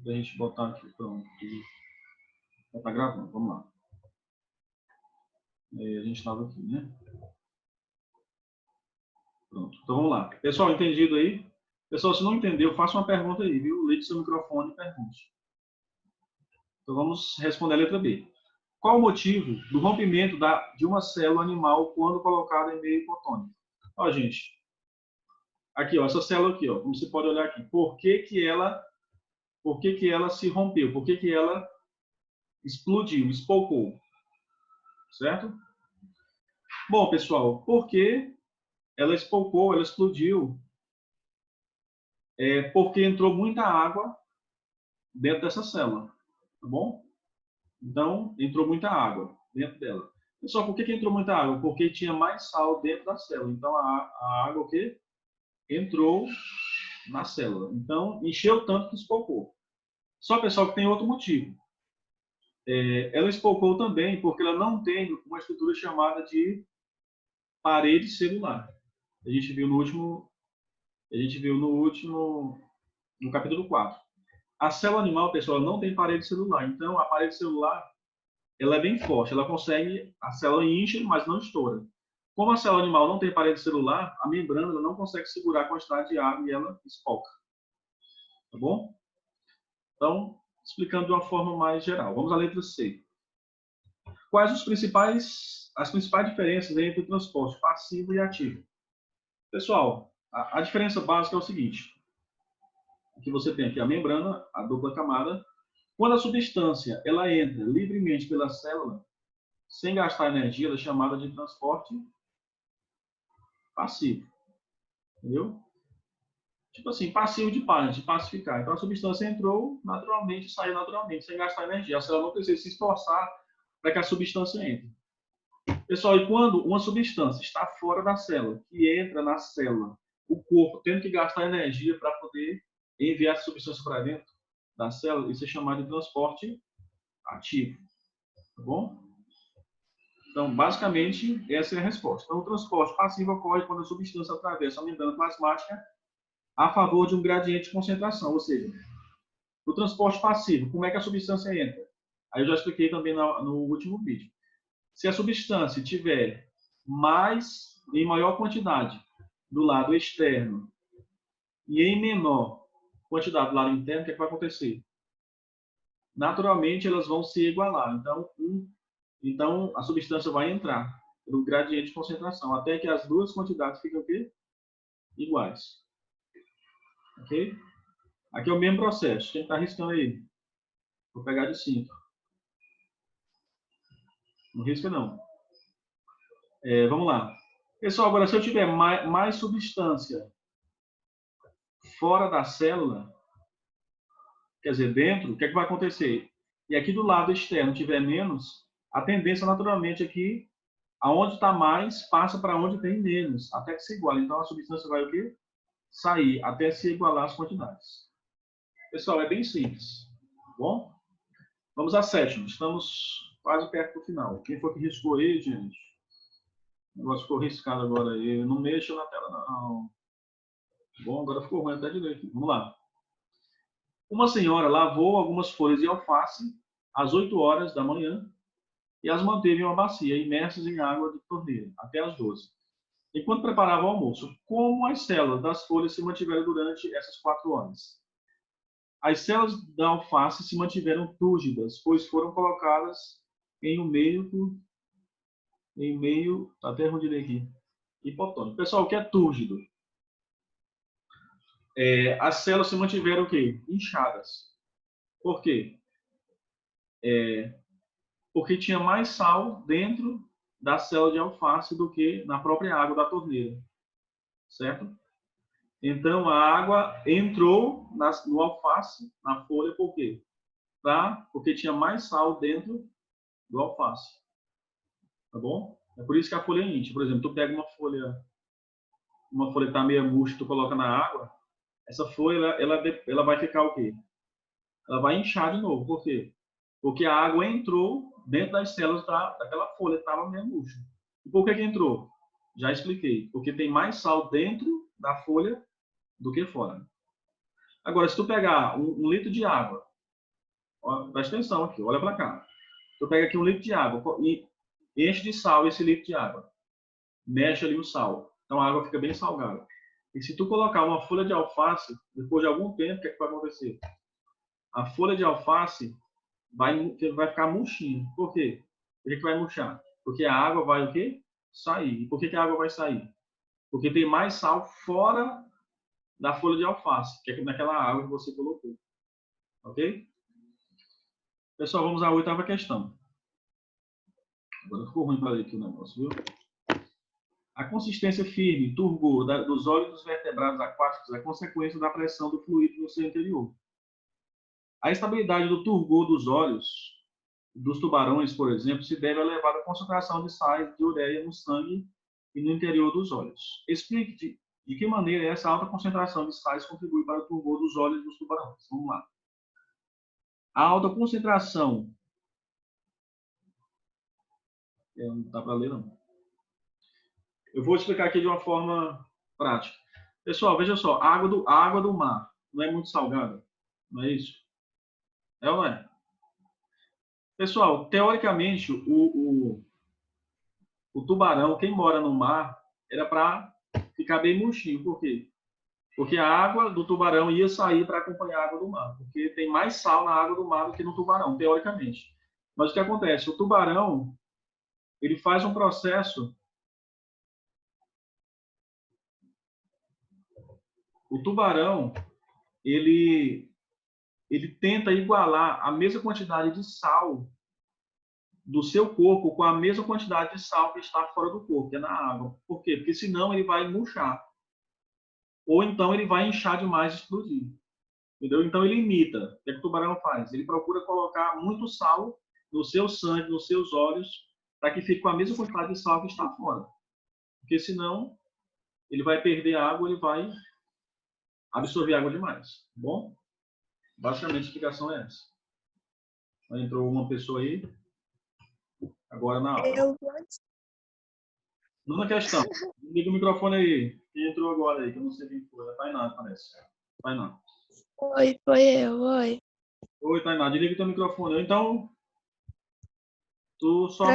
Da gente botar aqui, pronto. Já está gravando, vamos lá. A gente estava aqui, né? Pronto, então vamos lá. Pessoal, entendido aí? Pessoal, se não entendeu, faça uma pergunta aí, viu? Ligue seu microfone e pergunte. Então vamos responder a letra B. Qual o motivo do rompimento de uma célula animal quando colocada em meio hipotônico? Ó, gente. Aqui, ó, essa célula aqui, ó, como você pode olhar aqui. Por que ela se rompeu? Por que ela explodiu, espocou? Certo? Bom, pessoal, porque ela espocou, ela explodiu, porque entrou muita água dentro dessa célula, tá bom? Então, entrou muita água dentro dela. Pessoal, por que entrou muita água? Porque tinha mais sal dentro da célula. Então, a água o quê? Entrou na célula. Então, encheu tanto que espocou. Só, pessoal, que tem outro motivo. Ela espocou também porque ela não tem uma estrutura chamada de parede celular. A gente viu no capítulo 4. A célula animal, pessoal, não tem parede celular. Então, a parede celular, ela é bem forte. Ela consegue, a célula incha, mas não estoura. Como a célula animal não tem parede celular, a membrana ela não consegue segurar a quantidade de água e ela espoca. Tá bom? Então, explicando de uma forma mais geral. Vamos à letra C. Quais as principais diferenças entre o transporte passivo e ativo? Pessoal, a diferença básica é o seguinte. Que você tem aqui a membrana, a dupla camada. Quando a substância ela entra livremente pela célula, sem gastar energia, ela é chamada de transporte passivo. Entendeu? Tipo assim, passivo de pacificar. Então a substância entrou naturalmente, saiu naturalmente, sem gastar energia. A célula não precisa se esforçar para que a substância entre. Pessoal, e quando uma substância está fora da célula, que entra na célula, o corpo tendo que gastar energia para poder enviar essa substância para dentro da célula, isso é chamado de transporte ativo. Tá bom? Então, basicamente, essa é a resposta. Então, o transporte passivo ocorre quando a substância atravessa a membrana plasmática a favor de um gradiente de concentração, ou seja, no transporte passivo, como é que a substância entra? Aí eu já expliquei também no último vídeo. Se a substância tiver em maior quantidade do lado externo e em menor quantidade do lado interno, o que, é que vai acontecer? Naturalmente, elas vão se igualar. Então a substância vai entrar no gradiente de concentração, até que as duas quantidades ficam o quê? Iguais. Ok? Aqui é o mesmo processo. Quem está riscando aí? Vou pegar de 5. Não risca, não. Vamos lá. Pessoal, agora se eu tiver mais substância fora da célula, quer dizer, dentro, o que é que vai acontecer? E aqui do lado externo tiver menos, a tendência naturalmente é que aonde está mais, passa para onde tem menos, até que se iguale. Então a substância vai o quê? Sair, até se igualar as quantidades. Pessoal, é bem simples. Tá bom? Vamos à sétima. Estamos quase perto do final. Quem foi que riscou aí, gente? O negócio ficou riscado agora aí. Não mexa na tela, não. Bom, agora ficou ruim até de ler aqui. Vamos lá. Uma senhora lavou algumas folhas de alface às 8 horas da manhã e as manteve em uma bacia, imersas em água de torneira, até às 12. Enquanto preparava o almoço, como as células das folhas se mantiveram durante essas 4 horas? As células da alface se mantiveram túrgidas, pois foram colocadas em um meio, até onde ler aqui, hipotônico. Pessoal, o que é túrgido? As células se mantiveram o quê? Inchadas. Por quê? Porque tinha mais sal dentro da célula de alface do que na própria água da torneira. Certo? Então, a água entrou no alface, na folha, por quê? Porque tinha mais sal dentro do alface. Tá bom? É por isso que a folha é incha. Por exemplo, tu pega uma folha que está meio murcha, tu coloca na água, essa folha, ela vai ficar o quê? Ela vai inchar de novo. Por quê? Porque a água entrou dentro das células daquela folha que estava meio murcha. E por que entrou? Já expliquei. Porque tem mais sal dentro da folha do que fora. Agora, se tu pegar um litro de água Ó, presta atenção aqui, olha para cá. Tu pega aqui um litro de água e enche de sal esse litro de água. Mexe ali o sal. Então a água fica bem salgada. E se tu colocar uma folha de alface, depois de algum tempo, o que é que vai acontecer? A folha de alface vai ficar murchinha. Por quê? Por que vai murchar? Porque a água vai o quê? Sair. E por que a água vai sair? Porque tem mais sal fora da folha de alface, que é naquela água que você colocou. Ok? Pessoal, vamos à oitava questão. Agora ficou ruim para ler aqui o negócio, viu? A consistência firme, turgor, dos óleos dos vertebrados aquáticos é consequência da pressão do fluido no seu interior. A estabilidade do turgor dos óleos dos tubarões, por exemplo, se deve à elevada concentração de sais de ureia no sangue e no interior dos olhos. Explique de que maneira essa alta concentração de sais contribui para o turgor dos olhos dos tubarões. Vamos lá. A alta concentração... Não dá para ler, não. Eu vou explicar aqui de uma forma prática. Pessoal, veja só. A água do mar não é muito salgada? Não é isso? É ou não é? Pessoal, teoricamente, o tubarão, quem mora no mar, era para ficar bem murchinho. Por quê? Porque a água do tubarão ia sair para acompanhar a água do mar. Porque tem mais sal na água do mar do que no tubarão, teoricamente. Mas o que acontece? O tubarão, ele faz um processo... O tubarão, ele tenta igualar a mesma quantidade de sal do seu corpo com a mesma quantidade de sal que está fora do corpo, que é na água. Por quê? Porque senão ele vai murchar. Ou então ele vai inchar demais e explodir. Entendeu? Então ele imita. O que o tubarão faz? Ele procura colocar muito sal no seu sangue, nos seus olhos, para que fique com a mesma quantidade de sal que está fora. Porque senão ele vai perder água, ele vai absorver água demais. Bom? Basicamente a explicação é essa. Entrou uma pessoa aí, agora na aula. Numa questão. Liga o microfone aí. Quem entrou agora aí, que eu não sei quem foi. É a Tainá, parece. Tainá. Oi, foi eu, oi. Oi, Tainá, desliga o teu microfone. Então, tu só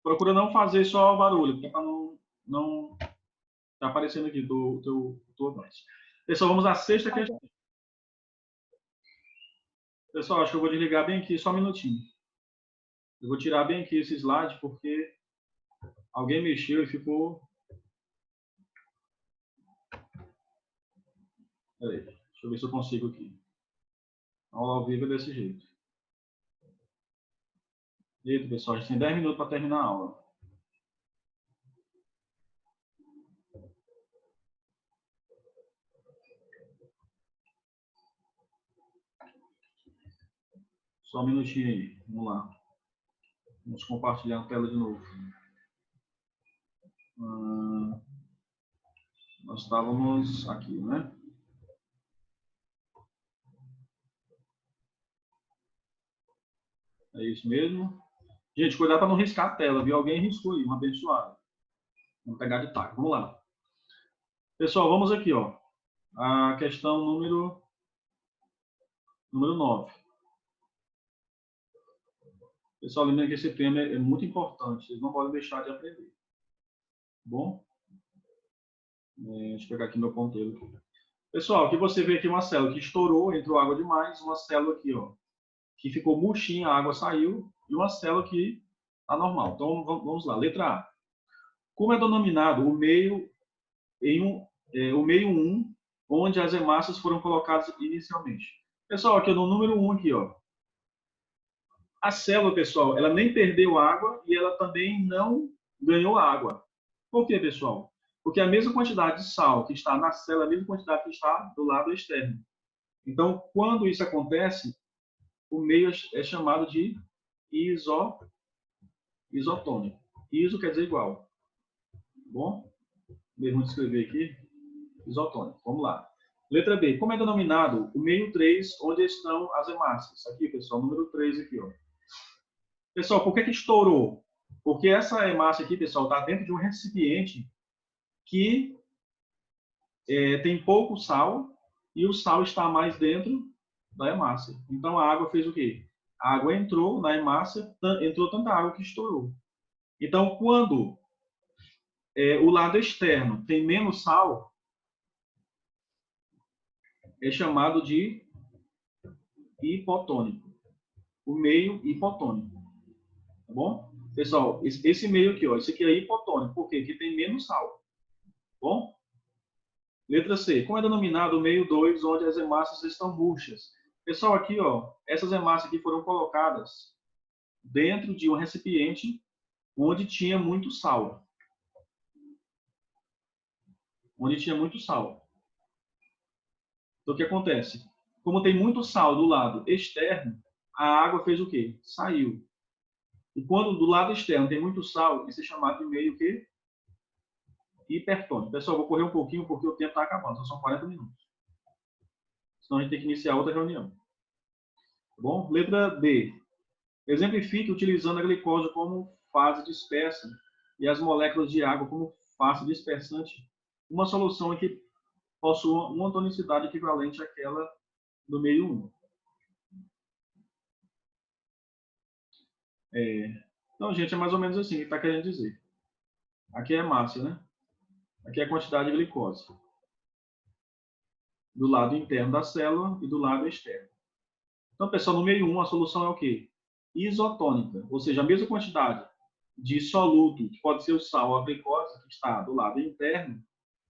procura não fazer só barulho, porque para não tá aparecendo aqui tua voz. Pessoal, vamos à sexta questão. Pessoal, acho que eu vou desligar bem aqui, só um minutinho. Eu vou tirar bem aqui esse slide, porque alguém mexeu e ficou... Peraí, deixa eu ver se eu consigo aqui. Aula ao vivo é desse jeito. Eita, pessoal, a gente tem 10 minutos para terminar a aula. Só um minutinho aí. Vamos lá. Vamos compartilhar a tela de novo. Nós estávamos aqui, né? É isso mesmo. Gente, cuidado para não riscar a tela, viu? Alguém riscou aí, um abençoado. Vamos pegar de taco. Vamos lá. Pessoal, vamos aqui, ó. A questão número 9. Pessoal, lembrando que esse tema é muito importante. Vocês não podem deixar de aprender. Bom? Deixa eu pegar aqui meu ponteiro. Pessoal, aqui você vê aqui uma célula que estourou, entrou água demais. Uma célula aqui, ó, que ficou murchinha, a água saiu. E uma célula que está normal. Então, vamos lá. Letra A. Como é denominado o meio o meio 1, onde as hemácias foram colocadas inicialmente? Pessoal, aqui no número 1 aqui, ó. A célula, pessoal, ela nem perdeu água e ela também não ganhou água. Por quê, pessoal? Porque a mesma quantidade de sal que está na célula é a mesma quantidade que está do lado externo. Então, quando isso acontece, o meio é chamado de isotônico. Iso quer dizer igual. Bom? Mesmo de escrever aqui. Isotônico. Vamos lá. Letra B. Como é denominado o meio 3, onde estão as hemácias? Aqui, pessoal, número 3 aqui, ó. Pessoal, por que estourou? Porque essa hemácia aqui, pessoal, está dentro de um recipiente que tem pouco sal e o sal está mais dentro da hemácia. Então, a água fez o quê? A água entrou na hemácia, entrou tanta água que estourou. Então, quando o lado externo tem menos sal, é chamado de hipotônico. O meio hipotônico. Tá bom? Pessoal, esse meio aqui, ó, esse aqui é hipotônico. Por quê? Porque tem menos sal. Tá bom? Letra C. Como é denominado o meio 2, onde as hemácias estão murchas? Pessoal, aqui, ó, essas hemácias aqui foram colocadas dentro de um recipiente onde tinha muito sal. Onde tinha muito sal. Então, o que acontece? Como tem muito sal do lado externo, a água fez o quê? Saiu. E quando do lado externo tem muito sal, isso é chamado de meio que hipertônico. Pessoal, vou correr um pouquinho porque o tempo está acabando, só são 40 minutos. Senão a gente tem que iniciar outra reunião. Tá bom? Letra D. Exemplifique utilizando a glicose como fase dispersa e as moléculas de água como fase dispersante. Uma solução em que possua uma tonicidade equivalente àquela do meio 1. Então, gente, é mais ou menos assim que está querendo dizer. Aqui é hemácia, né? Aqui é a quantidade de glicose. Do lado interno da célula e do lado externo. Então, pessoal, no meio 1, a solução é o quê? Isotônica, ou seja, a mesma quantidade de soluto, que pode ser o sal ou a glicose, que está do lado interno,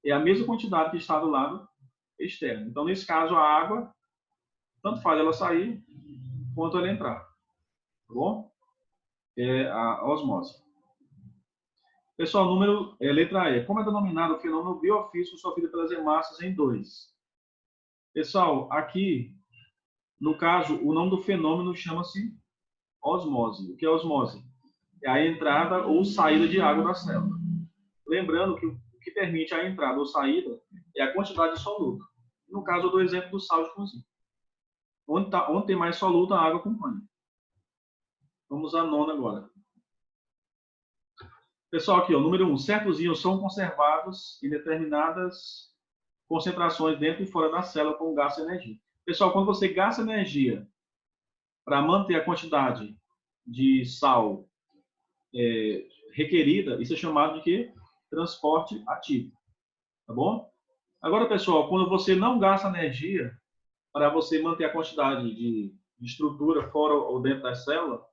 é a mesma quantidade que está do lado externo. Então, nesse caso, a água, tanto faz ela sair, quanto ela entrar. Tá bom? É a osmose. Pessoal, letra E. Como é denominado o fenômeno biofísico sofrido pelas hemácias em 2? Pessoal, aqui, no caso, o nome do fenômeno chama-se osmose. O que é osmose? É a entrada ou saída de água da célula. Lembrando que o que permite a entrada ou saída é a quantidade de soluto. No caso, eu dou o exemplo do sal de cozinha. Onde tem mais soluto, a água acompanha. Vamos à nona agora. Pessoal, aqui, ó, número 1. Certos íons são conservados em determinadas concentrações dentro e fora da célula com gasto de energia. Pessoal, quando você gasta energia para manter a quantidade de sal requerida, isso é chamado de quê? Transporte ativo. Tá bom? Agora, pessoal, quando você não gasta energia para você manter a quantidade de estrutura fora ou dentro da célula,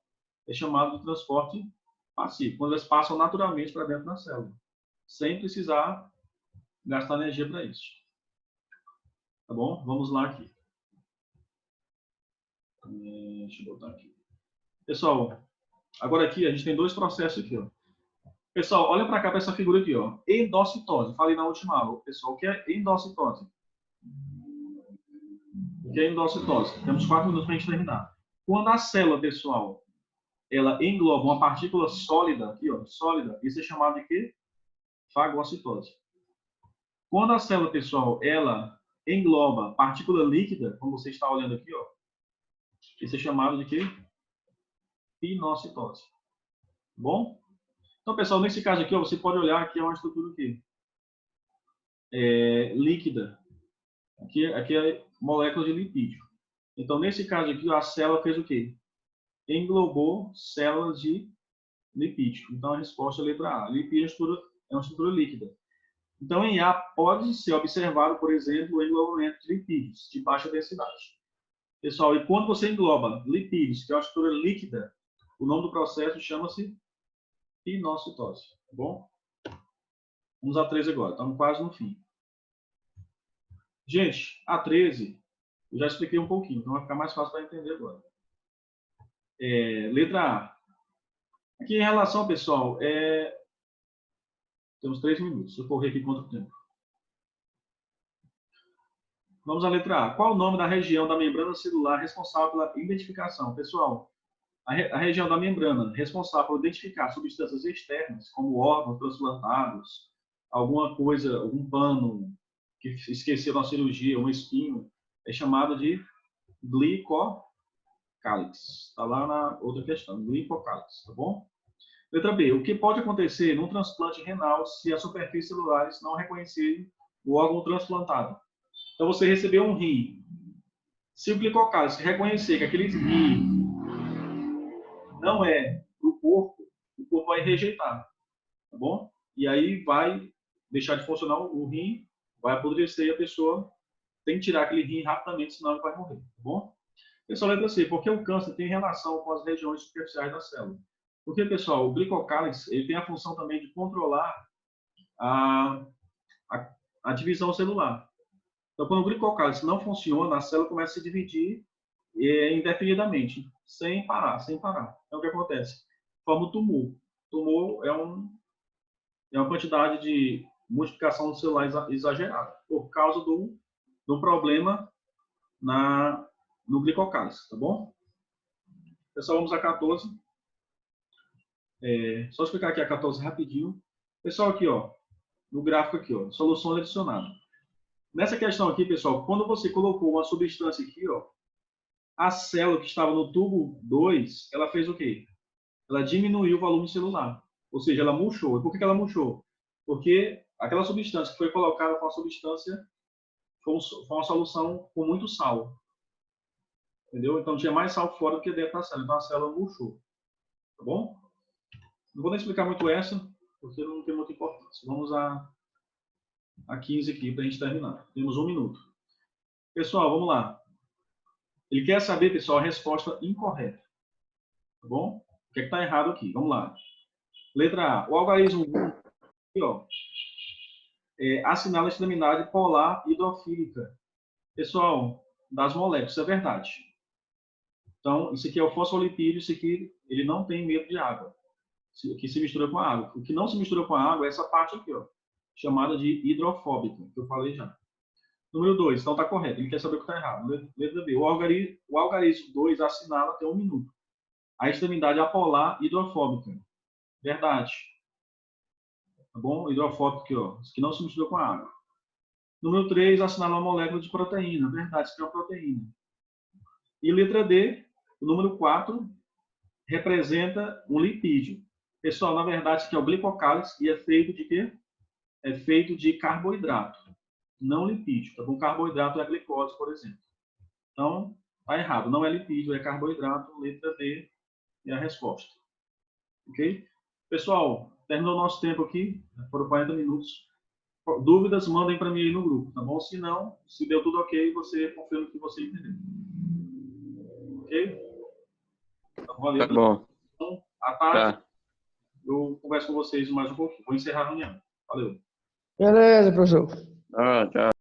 é chamado de transporte passivo, quando eles passam naturalmente para dentro da célula, sem precisar gastar energia para isso. Tá bom? Vamos lá aqui. Deixa eu botar aqui. Pessoal, agora aqui a gente tem dois processos aqui, ó. Pessoal, olha para cá, para essa figura aqui, ó. Endocitose. Falei na última aula. Pessoal, o que é endocitose? O que é endocitose? Temos 4 minutos para a gente terminar. Quando a célula, pessoal, ela engloba uma partícula sólida, aqui, ó, sólida, isso é chamado de quê? Fagocitose. Quando a célula, pessoal, ela engloba partícula líquida, como você está olhando aqui, ó, isso é chamado de quê? Pinocitose. Bom? Então, pessoal, nesse caso aqui, ó, você pode olhar que é uma estrutura aqui. Líquida. Aqui é molécula de lipídio. Então, nesse caso aqui, a célula fez o quê? Englobou células de lipídio. Então, a resposta é a letra A. Lipídio é uma estrutura líquida. Então, em A, pode ser observado, por exemplo, o englobamento de lipídios de baixa densidade. Pessoal, e quando você engloba lipídios, que é uma estrutura líquida, o nome do processo chama-se pinocitose. Tá bom? Vamos a 13 agora. Estamos quase no fim. Gente, a 13, eu já expliquei um pouquinho, então vai ficar mais fácil para entender agora. Letra A. Aqui em relação, pessoal, temos 3 minutos. Eu correr aqui contra o tempo. Vamos à letra A. Qual o nome da região da membrana celular responsável pela identificação? Pessoal, a região da membrana responsável por identificar substâncias externas, como órgãos transplantados, alguma coisa, algum pano que esqueceu na cirurgia, um espinho, é chamado de glicocálix. Está lá na outra questão, glicocálix, tá bom? Letra B. O que pode acontecer num transplante renal se as superfícies celulares não reconhecerem o órgão transplantado? Então, você recebeu um rim. Se o glicocálise reconhecer que aquele rim não é do corpo, o corpo vai rejeitar, tá bom? E aí vai deixar de funcionar o rim, vai apodrecer e a pessoa tem que tirar aquele rim rapidamente, senão ele vai morrer, tá bom? Pessoal, letra C, porque o câncer tem relação com as regiões superficiais da célula. Porque, pessoal, o glicocálise ele tem a função também de controlar a, a divisão celular. Então, quando o glicocálise não funciona, a célula começa a se dividir indefinidamente, sem parar, sem parar. Então, o que acontece? Forma o tumor. O tumor é uma quantidade de multiplicação celular exagerada, por causa do problema no glicocálise, tá bom? Pessoal, vamos a 14. Só explicar aqui a 14 rapidinho. Pessoal, aqui, ó, no gráfico aqui, ó, solução adicionada. Nessa questão aqui, pessoal, quando você colocou uma substância aqui, ó, a célula que estava no tubo 2, ela fez o quê? Ela diminuiu o volume celular. Ou seja, ela murchou. E por que ela murchou? Porque aquela substância que foi colocada com a substância foi uma solução com muito sal. Entendeu? Então tinha mais sal fora do que dentro da célula. Então a célula murchou. Tá bom? Não vou nem explicar muito essa, porque não tem muita importância. Vamos a 15 aqui para a gente terminar. Temos 1 minuto. Pessoal, vamos lá. Ele quer saber, pessoal, a resposta incorreta. Tá bom? O que está errado aqui? Vamos lá. Letra A. O algarismo 1 aqui, ó, assinala a extremidade polar hidrofílica. Pessoal, das moléculas, isso é verdade. Então, isso aqui é o fosfolipídio, isso aqui ele não tem medo de água. Que se mistura com a água. O que não se mistura com a água é essa parte aqui, ó, chamada de hidrofóbica, que eu falei já. Número 2, então está correto. Ele quer saber o que está errado. Letra B. O algarismo 2 assinala até 1 minuto. A extremidade apolar hidrofóbica. Verdade. Tá bom? Hidrofóbico aqui, ó. Isso que não se mistura com a água. Número 3, assinala uma molécula de proteína. Verdade, isso aqui é uma proteína. E letra D, o número 4, representa um lipídio. Pessoal, na verdade, isso aqui é o glicocálise e é feito de quê? É feito de carboidrato, não lipídio. Tá bom? Carboidrato é a glicose, por exemplo. Então, tá errado. Não é lipídio, é carboidrato. Letra D é a resposta. Ok? Pessoal, terminou o nosso tempo aqui. Foram 40 minutos. Dúvidas, mandem para mim aí no grupo, tá bom? Se não, se deu tudo ok, você confirma que você entendeu. Ok? Então, valeu. Tá bom. Então, à tarde, Tá. eu converso com vocês mais um pouquinho. Vou encerrar a reunião. Valeu. Beleza, professor. Ah, tá.